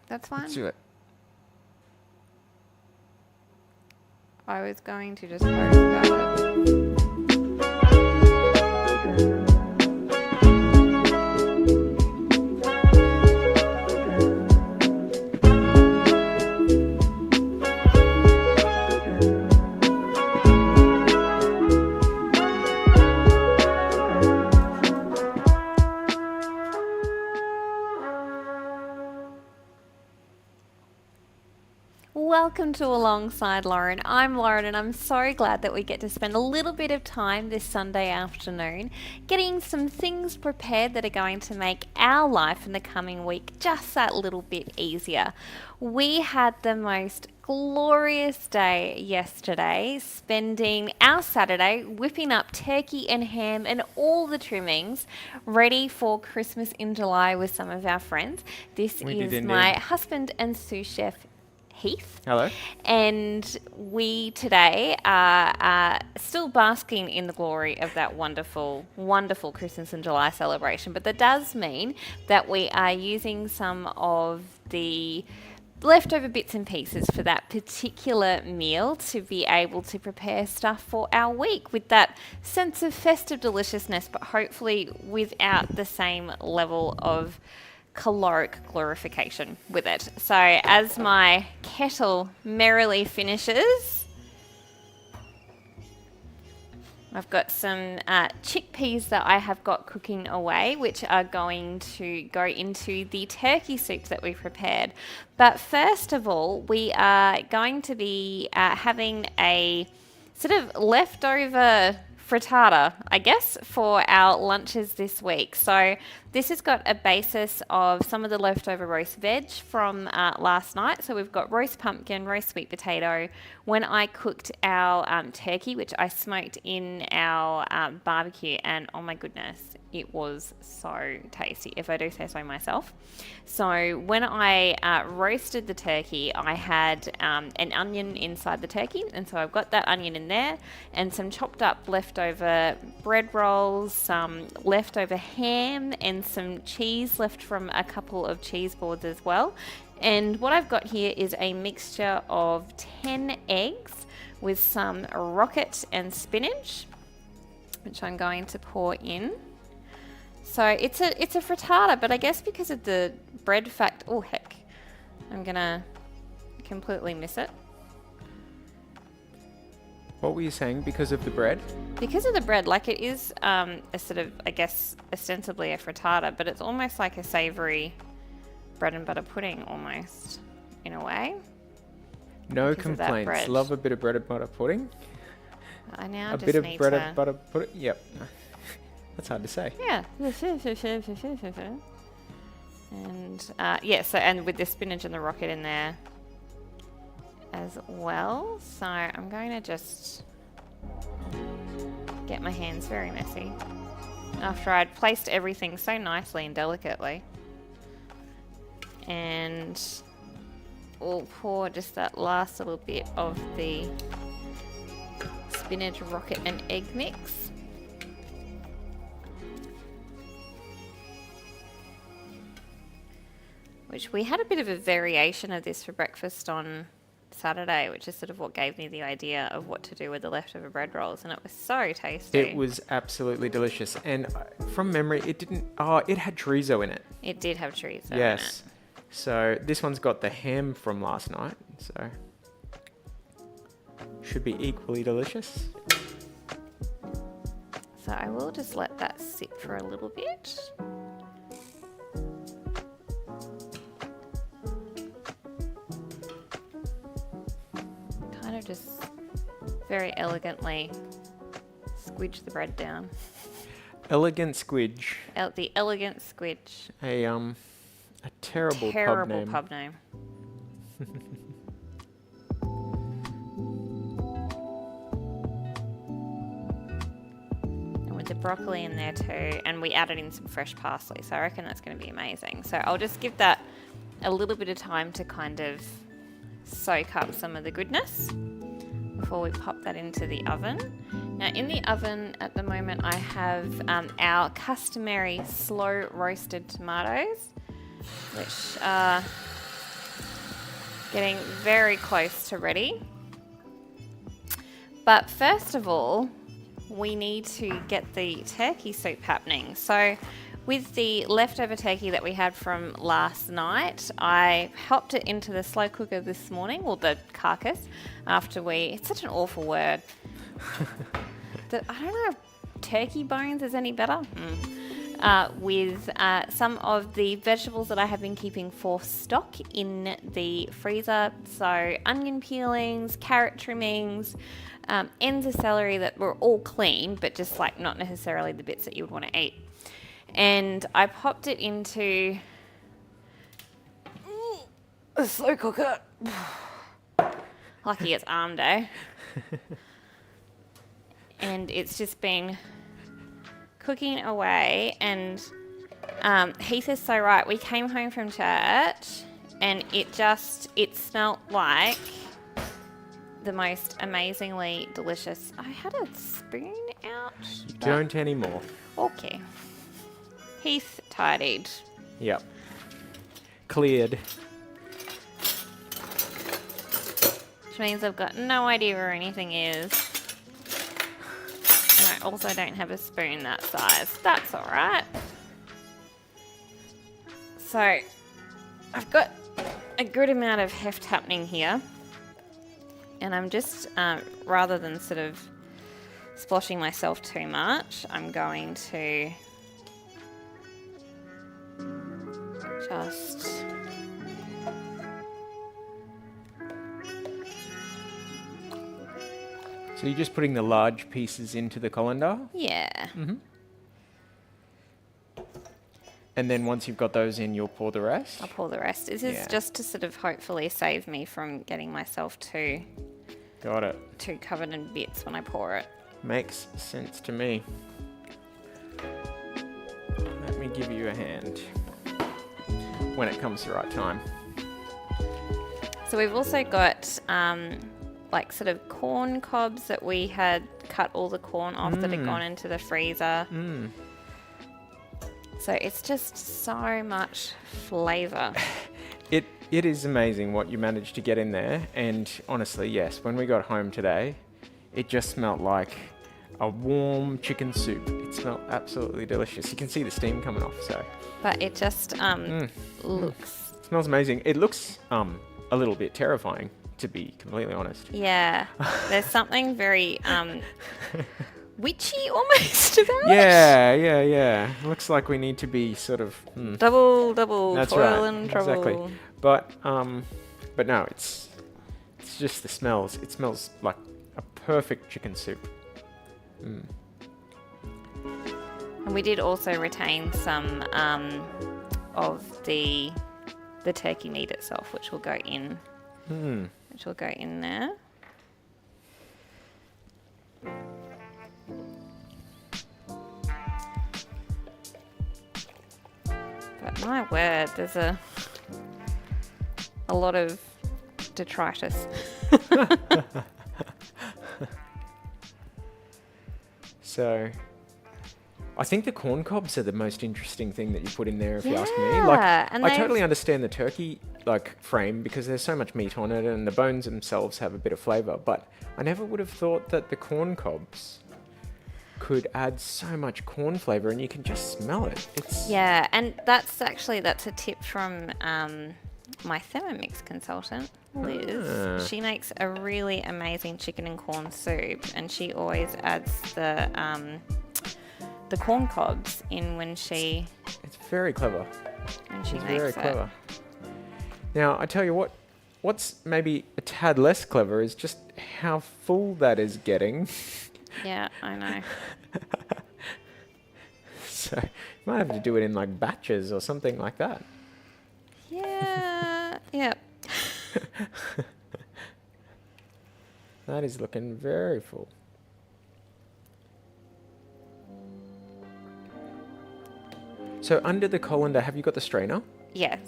That's fine. Let's do it. I was going to just post about it. Welcome to Alongside Lauren. I'm Lauren and I'm so glad that we get to spend a little bit of time this Sunday afternoon getting some things prepared that are going to make our life in the coming week just that little bit easier. We had the most glorious day yesterday, spending our Saturday whipping up turkey and ham and all the trimmings ready for Christmas in July with some of our friends. This We did is indeed. my husband and sous chef Heath. Hello. And we today are still basking in the glory of that wonderful, wonderful Christmas in July celebration. But that does mean that we are using some of the leftover bits and pieces for that particular meal to be able to prepare stuff for our week with that sense of festive deliciousness, but hopefully without the same level of caloric glorification with it. So as my kettle merrily finishes, I've got some chickpeas that I have got cooking away, which are going to go into the turkey soup that we prepared. But first of all, we are going to be having a sort of leftover frittata, I guess, for our lunches this week. So this has got a basis of some of the leftover roast veg from last night. So we've got roast pumpkin, roast sweet potato. When I cooked our turkey, which I smoked in our barbecue, and oh my goodness, it was so tasty, if I do say so myself. So when I roasted the turkey, I had an onion inside the turkey, and so I've got that onion in there, and some chopped up leftover bread rolls, some leftover ham, and some cheese left from a couple of cheese boards as well. And what I've got here is a mixture of 10 eggs with some rocket and spinach, which I'm going to pour in. So it's a frittata, but I guess because of the bread fact, oh heck, I'm gonna completely miss it. What were you saying? Because of the bread? Because of the bread, like it is a sort of, I guess, ostensibly a frittata, but it's almost like a savoury bread and butter pudding almost, in a way. No Because of that complaints. bread. Love a bit of bread and butter pudding. I now A just bit of need bread to... and butter pudding. Yep. That's hard to say. Yeah. And yeah, so and with the spinach and the rocket in there as well. So I'm going to just get my hands very messy after I'd placed everything so nicely and delicately. And we'll pour just that last little bit of the spinach, rocket and egg mix. Which we had a bit of a variation of this for breakfast on Saturday, which is sort of what gave me the idea of what to do with the leftover bread rolls, and it was so tasty. It was absolutely delicious. And from memory, it didn't... Oh, it had chorizo in it. It did have chorizo in Yes. it. So this one's got the ham from last night. So should be equally delicious. So I will just let that sit for a little bit. Kind of just very elegantly squidge the bread down. Elegant Squidge. The elegant squidge. A terrible Pub name. And with the broccoli in there too, and we added in some fresh parsley, so I reckon that's going to be amazing. So I'll just give that a little bit of time to kind of soak up some of the goodness before we pop that into the oven. Now in the oven at the moment I have our customary slow roasted tomatoes, which are Getting very close to ready. But first of all, we need to get the turkey soup happening. So with the leftover turkey that we had from last night, I hopped it into the slow cooker this morning, or the carcass, it's such an awful word. I don't know if turkey bones is any better. With some of the vegetables that I have been keeping for stock in the freezer. So onion peelings, carrot trimmings, ends of celery that were all clean, but just like not necessarily the bits that you would want to eat. And I popped it into a slow cooker. Lucky it's arm day. And it's just been cooking away. And Heath is so right. We came home from church and it smelt like the most amazingly delicious. I had a spoon out. You don't anymore. Okay. Heath tidied. Yep. Cleared. Which means I've got no idea where anything is. And I also don't have a spoon that size. That's alright. So, I've got a good amount of heft happening here. And I'm just, rather than sort of splashing myself too much, I'm going to just So you're just putting the large pieces into the colander? Yeah. Mm-hmm. And then once you've got those in, you'll pour the rest? I'll pour the rest. This is just to sort of hopefully save me from getting myself too covered in bits when I pour it. Makes sense to me. Let me give you a hand when it comes the right time. So we've also got like sort of corn cobs that we had cut all the corn off that had gone into the freezer. So it's just so much flavour. It is amazing what you managed to get in there. And honestly, yes, when we got home today, it just smelled like a warm chicken soup. It smelled absolutely delicious. You can see the steam coming off. So, but it just looks. It smells amazing. It looks a little bit terrifying, to be completely honest. Yeah, there's something very witchy almost about it. Yeah. Looks like we need to be sort of double That's toil right, and trouble. exactly. But no, it's just the smells. It smells like a perfect chicken soup. And we did also retain some of the turkey meat itself, which will go in. Which will go in there. But my word, there's a lot of detritus. So, I think the corn cobs are the most interesting thing that you put in there, if you ask me. Yeah, and I totally understand the turkey frame because there's so much meat on it, and the bones themselves have a bit of flavour. But I never would have thought that the corn cobs could add so much corn flavour, and you can just smell it. Yeah, and that's a tip from my Thermomix consultant, Liz. She makes a really amazing chicken and corn soup, and she always adds the corn cobs in when she. It's very clever. When she it's makes very it. clever. Now I tell you what's maybe a tad less clever is just how full that is getting. Yeah, I know. So you might have to do it in like batches or something like that. Yeah. Yep. That is looking very full. So under the colander, have you got the strainer? Yes.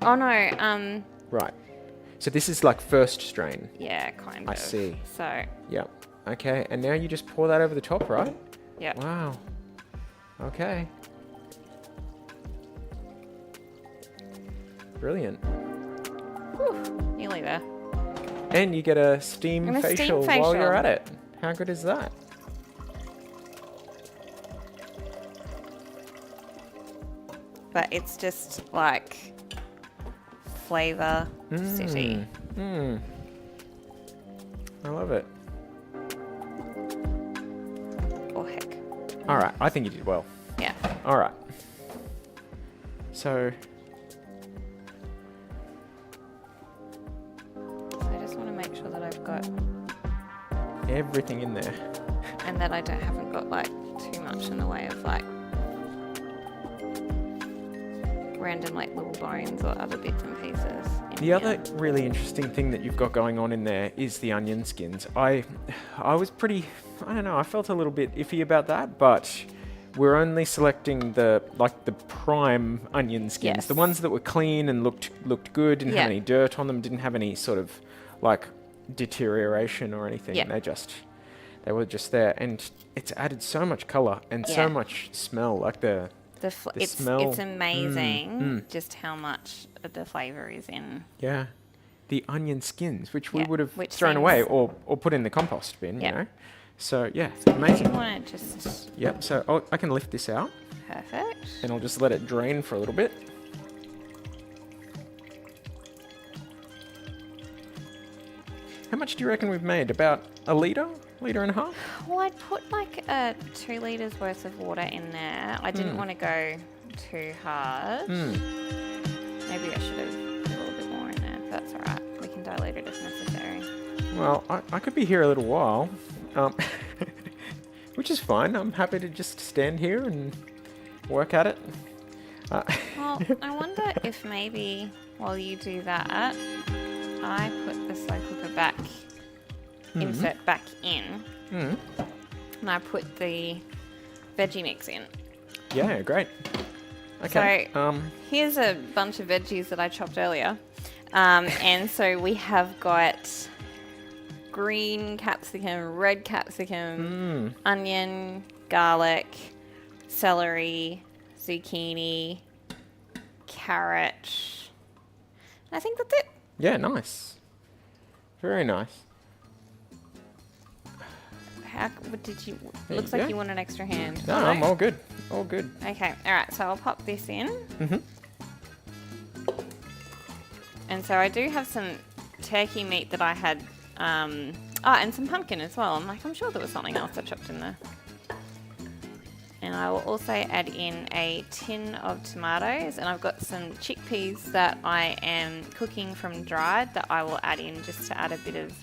Oh no. Right. So this is like first strain. Yeah, kind of. I see. So. Yep. Okay, and now you just pour that over the top, right? Yep. Wow. Okay. Brilliant. Whew, nearly there. And you get a steam And a steam facial while you're facial. at it. How good is that? But it's just like flavor city. I love it. Oh heck. All right, I think you did well. Yeah. All right. So, I just want to make sure that I've got, everything in there. and that I haven't got like too much in the way of like random like little bones or other bits and pieces. The other really interesting thing that you've got going on in there is the onion skins. I was pretty, I don't know, I felt a little bit iffy about that, but we're only selecting the prime onion skins, Yes. the ones that were clean and looked good, didn't Yeah. have any dirt on them, didn't have any sort of like deterioration or anything. Yeah. They were just there, and it's added so much color and so Yeah. much smell, like the It's smell. amazing just how much of the flavor is in. Yeah. The onion skins, which we Yeah, would have which thrown away seems- or put in the compost bin, Yeah. you know. So, yeah, it's Do you amazing. want to just Yep, so I can lift this out perfect? and I'll just let it drain for a little bit. How much do you reckon we've made? About a litre? Litre and a half? Well, I'd put like 2 liters worth of water in there. I didn't want to go too hard. Maybe I should have put a little bit more in there. But that's all right. We can dilute it if necessary. Well, I could be here a little while, which is fine. I'm happy to just stand here and work at it. Well, I wonder if maybe while you do that, I put the slow cooker back, insert back in, and I put the veggie mix in. Yeah, great. Okay. So here's a bunch of veggies that I chopped earlier. And so we have got green capsicum, red capsicum, onion, garlic, celery, zucchini, carrot. I think that's it. Yeah, nice. Very nice. How what did you? There Looks you like go. you want an extra hand. No, I'm all good. All good. Okay, all right. So I'll pop this in. And so I do have some turkey meat that I had. And some pumpkin as well. I'm sure there was something else I chopped in there. And I will also add in a tin of tomatoes, and I've got some chickpeas that I am cooking from dried that I will add in just to add a bit of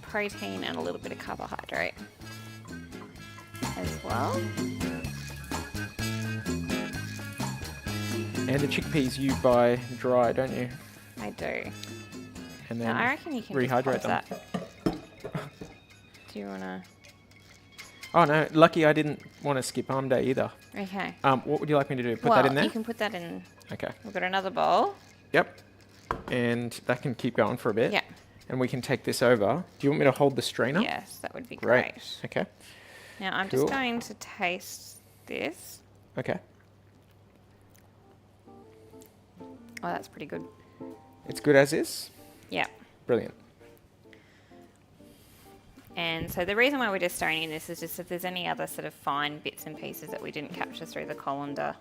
protein and a little bit of carbohydrate as well. And the chickpeas you buy dry, don't you? I do. And Now, then I reckon you can rehydrate just them. pause that. Do you want to? Oh no, lucky I didn't want to skip arm day either. Okay. What would you like me to do? Put well, that in there? you can put that in. Okay. We've got another bowl. Yep. And that can keep going for a bit. Yeah. And we can take this over. Do you want me to hold the strainer? Yes, that would be Great. great. Okay. Now I'm Cool. just going to taste this. Okay. Oh, that's pretty good. It's good as is. Yeah. Brilliant. And so the reason why we're just throwing in this is just if there's any other sort of fine bits and pieces that we didn't capture through the colander.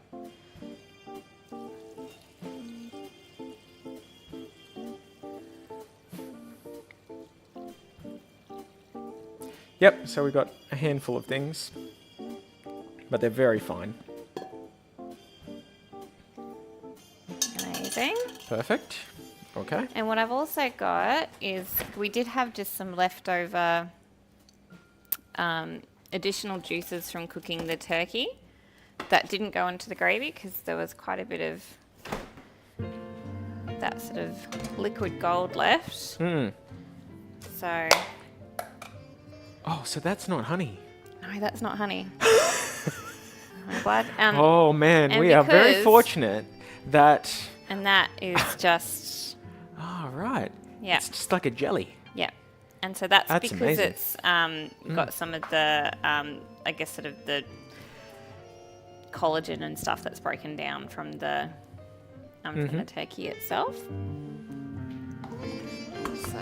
Yep. So we've got a handful of things, but they're very fine. Amazing. Perfect. Okay. And what I've also got is we did have just some leftover additional juices from cooking the turkey that didn't go into the gravy because there was quite a bit of that sort of liquid gold left. So, Oh, so that's not honey. no, that's not honey. I'm glad. Oh man, and we are very because- fortunate that. And that is just, Oh right. yeah. It's just like a jelly. Yeah. And so that's That's because amazing. it's got some of the, I guess, sort of the collagen and stuff that's broken down from the from the turkey itself. So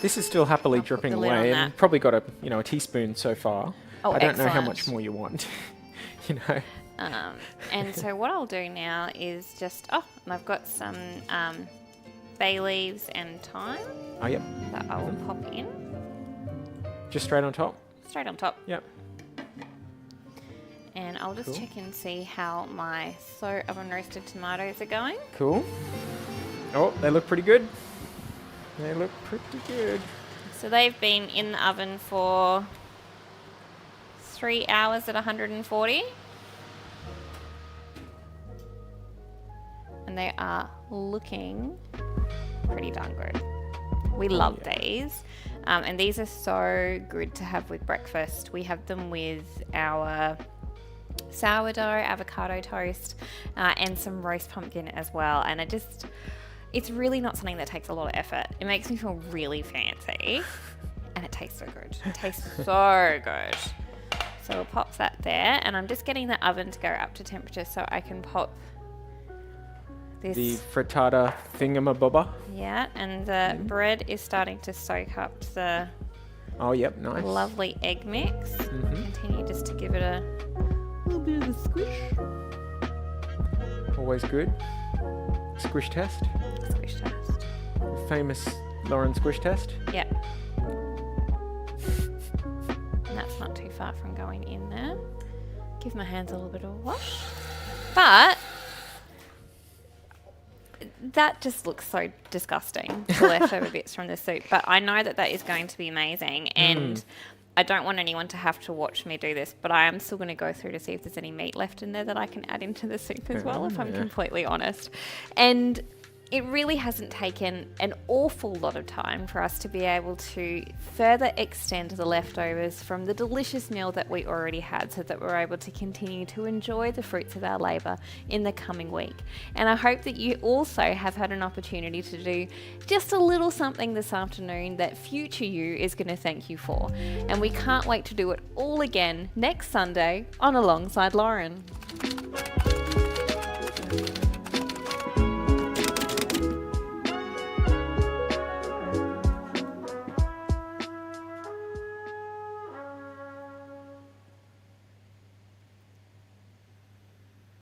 This is still happily I'll put dripping the lid away, on and that. probably got a teaspoon so far. Oh, I don't know how excellent. much more you want. you know. And so what I'll do now is just, and I've got some bay leaves and thyme Oh, yep. that I will pop in Just straight on top. straight on top. Yep. And I'll just Cool. check and see how my slow oven roasted tomatoes are going. Cool. Oh, they look pretty good. They look pretty good. So they've been in the oven for 3 hours at 140. And they are looking pretty darn good. We love yeah. these. And these are so good to have with breakfast. We have them with our sourdough, avocado toast, and some roast pumpkin as well. And it's really not something that takes a lot of effort. It makes me feel really fancy. And it tastes so good. It tastes so good. So we'll pop that there. And I'm just getting the oven to go up to temperature so I can pop this. The frittata thingamabobber. Yeah, and the bread is starting to soak up the Oh, yep, nice. lovely egg mix. Mhm. Continue just to give it a little bit of a squish. Always good. Squish test. Squish test. The famous Lauren squish test. Yeah. And that's not too far from going in there. Give my hands a little bit of a wash. But that just looks so disgusting, the leftover bits from the soup. But I know that is going to be amazing. And I don't want anyone to have to watch me do this, but I am still going to go through to see if there's any meat left in there that I can add into the soup as well, if I'm completely honest. And it really hasn't taken an awful lot of time for us to be able to further extend the leftovers from the delicious meal that we already had, so that we're able to continue to enjoy the fruits of our labour in the coming week. And I hope that you also have had an opportunity to do just a little something this afternoon that future you is going to thank you for. And we can't wait to do it all again next Sunday on Alongside Lauren.